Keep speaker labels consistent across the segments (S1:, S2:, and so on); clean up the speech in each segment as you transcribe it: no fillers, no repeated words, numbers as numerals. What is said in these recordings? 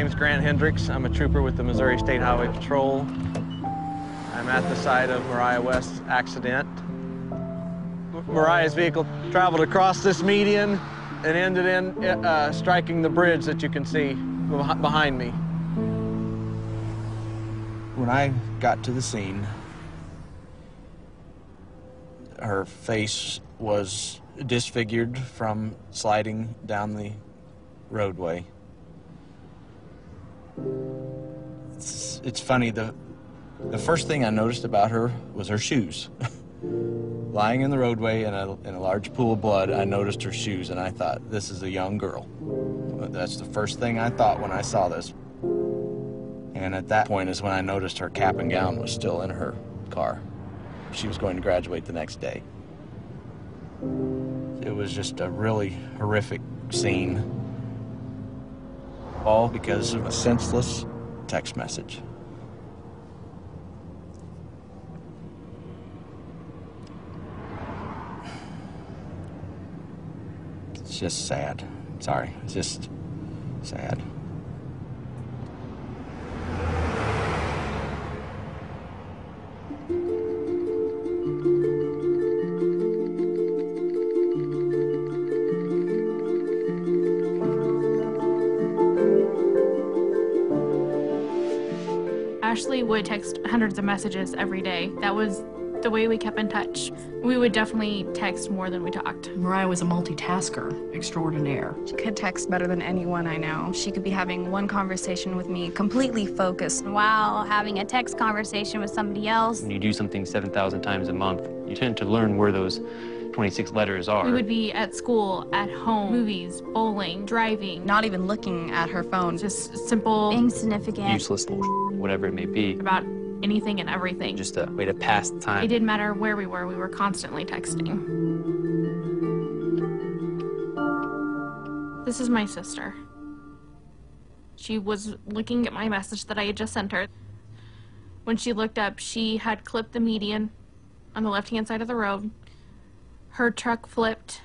S1: name's Grant Hendricks. I'm a trooper with the Missouri State Highway Patrol. I'm at the site of Mariah West's accident. Mariah's vehicle traveled across this median and ended in striking the bridge that you can see behind me.
S2: When I got to the scene, her face was disfigured from sliding down the roadway. It's funny, the first thing I noticed about her was her shoes. Lying in the roadway in a large pool of blood, I noticed her shoes, and I thought, this is a young girl. That's the first thing I thought when I saw this. And at that point is when I noticed her cap and gown was still in her car. She was going to graduate the next day. It was just a really horrific scene, all because of a senseless text message. It's just sad. Sorry, it's just sad.
S3: Ashley would text hundreds of messages every day. That was the way we kept in touch. We would definitely text more than we talked.
S4: Mariah was a multitasker extraordinaire.
S5: She could text better than anyone I know. She could be having one conversation with me, completely focused, while having a text conversation with somebody else.
S6: When you do something 7,000 times a month, you tend to learn where those 26 letters are.
S3: We would be at school, at home, movies, bowling, driving.
S5: Not even looking at her phone.
S3: Just simple,
S5: insignificant,
S6: useless, whatever it may be.
S3: About anything and everything.
S6: Just a way to pass the time.
S3: It didn't matter where we were constantly texting. This is my sister. She was looking at my message that I had just sent her. When she looked up, she had clipped the median on the left-hand side of the road. Her truck flipped,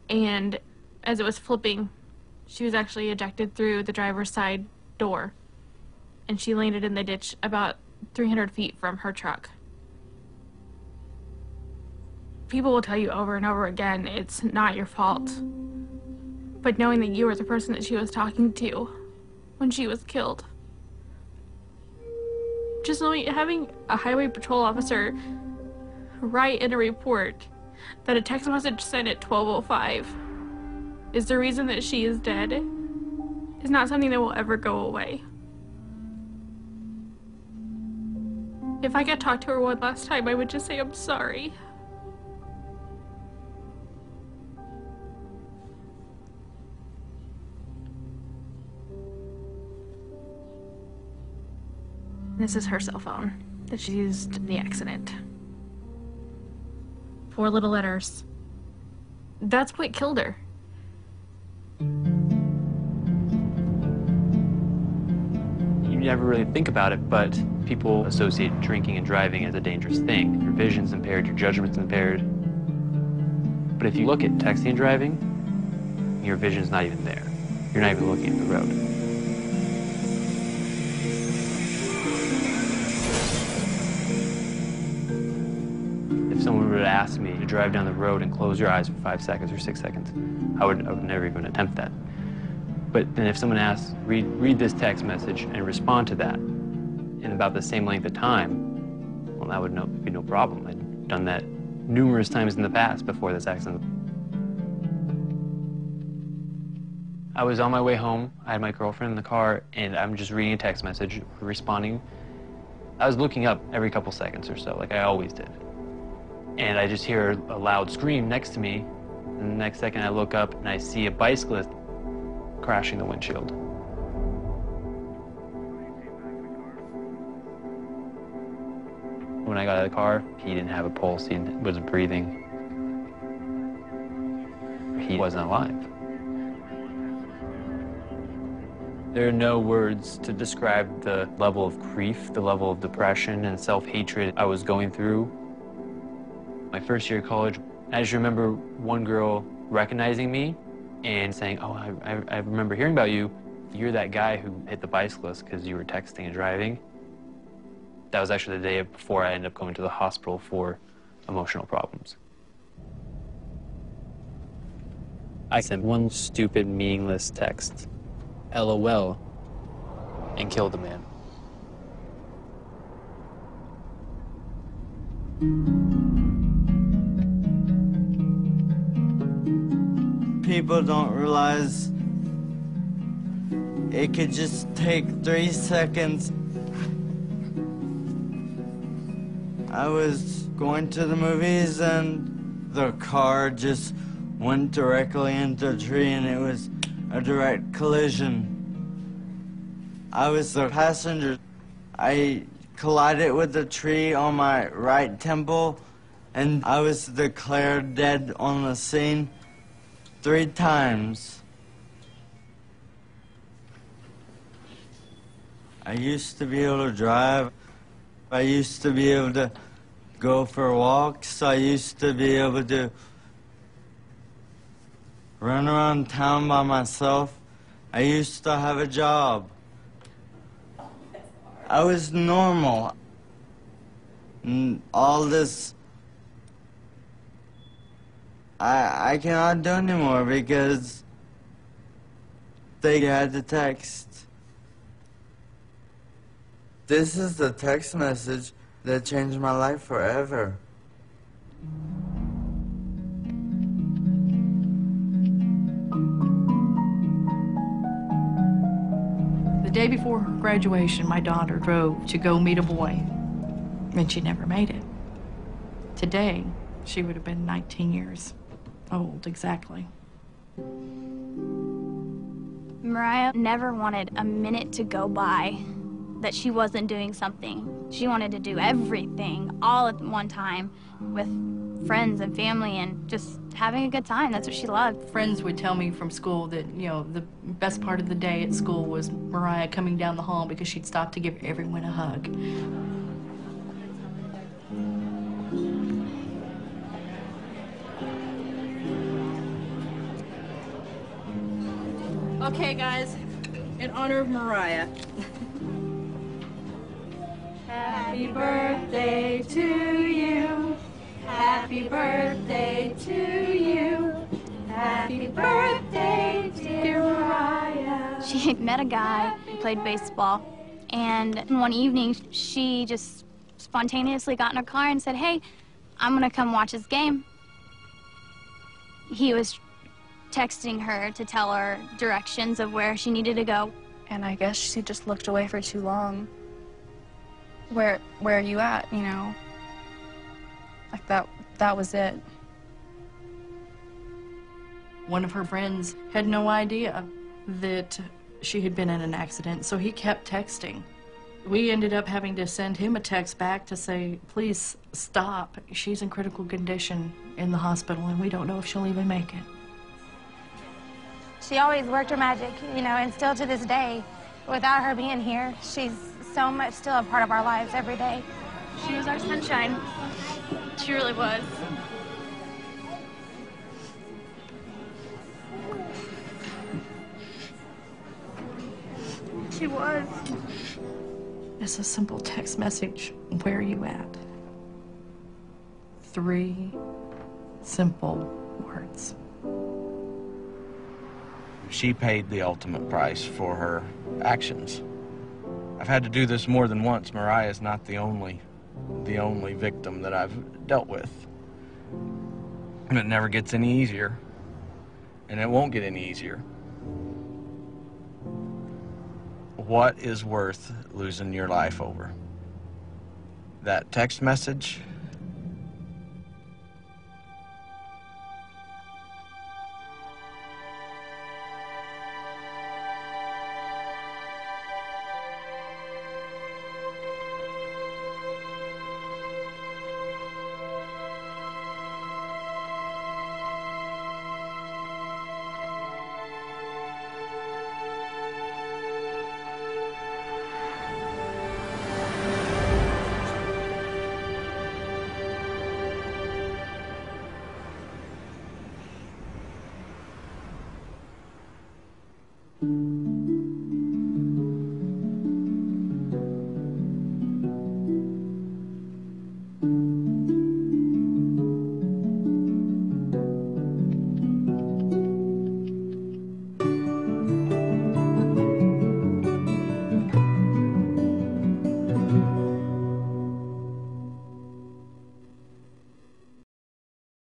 S3: and as it was flipping, she was actually ejected through the driver's side door, and she landed in the ditch about 300 feet from her truck. People will tell you over and over again, it's not your fault. But knowing that you were the person that she was talking to when she was killed. Just knowing, having a highway patrol officer write in a report that a text message sent at 12:05 is the reason that she is dead is not something that will ever go away. If I could talk to her one last time, I would just say, I'm sorry. This is her cell phone that she used in the accident. 4 little letters. That's what killed her.
S6: You never really think about it, but people associate drinking and driving as a dangerous thing. Your vision's impaired, your judgment's impaired. But if you look at texting and driving, your vision's not even there. You're not even looking at the road. If someone were to ask me to drive down the road and close your eyes for 5 seconds or 6 seconds, I would never even attempt that. But then if someone asks, read this text message and respond to that in about the same length of time, well, that would be no problem. I'd done that numerous times in the past before this accident. I was on my way home. I had my girlfriend in the car, and I'm just reading a text message, responding. I was looking up every couple seconds or so, like I always did. And I just hear a loud scream next to me, and the next second I look up and I see a bicyclist crashing the windshield. When I got out of the car, he didn't have a pulse, he wasn't breathing. He wasn't alive. There are no words to describe the level of grief, the level of depression and self-hatred I was going through. My first year of college, I just remember one girl recognizing me and saying, oh, I remember hearing about you. You're that guy who hit the bicyclist because you were texting and driving. That was actually the day before I ended up going to the hospital for emotional problems. I sent one stupid, meaningless text, LOL, and killed the man.
S7: People don't realize it could just take 3 seconds. I was going to the movies and the car just went directly into a tree and it was a direct collision. I was the passenger. I collided with the tree on my right temple and I was declared dead on the scene 3 times. I used to be able to drive. I used to be able to go for walks. I used to be able to run around town by myself. I used to have a job. I was normal. And all this, I cannot do anymore because they had the text. This is the text message that changed my life forever.
S4: The day before her graduation, my daughter drove to go meet a boy, and she never made it. Today, she would have been 19 years old, exactly.
S5: Mariah never wanted a minute to go by that she wasn't doing something. She wanted to do everything all at one time with friends and family and just having a good time. That's what she loved.
S4: Friends would tell me from school that, you know, the best part of the day at school was Mariah coming down the hall because she'd stop to give everyone a hug. Okay, guys, in honor of Mariah. Happy birthday to you. Happy birthday to you. Happy birthday, dear Mariah.
S5: She had met a guy who played baseball, and one evening she just spontaneously got in her car and said, "Hey, I'm gonna come watch his game." He was texting her to tell her directions of where she needed to go.
S8: And I guess she just looked away for too long. Where are you at, you know? Like that was it.
S4: One of her friends had no idea that she had been in an accident, so he kept texting. We ended up having to send him a text back to say, please stop. She's in critical condition in the hospital, and we don't know if she'll even make it.
S9: She always worked her magic, you know, and still to this day, without her being here, she's so much still a part of our lives every day.
S3: She was our sunshine. She really was. She was.
S4: It's a simple text message. Where are you at? 3 simple words.
S2: She paid the ultimate price for her actions. I've had to do this more than once. Mariah's not the only victim that I've dealt with. And it never gets any easier. And it won't get any easier. What is worth losing your life over? That text message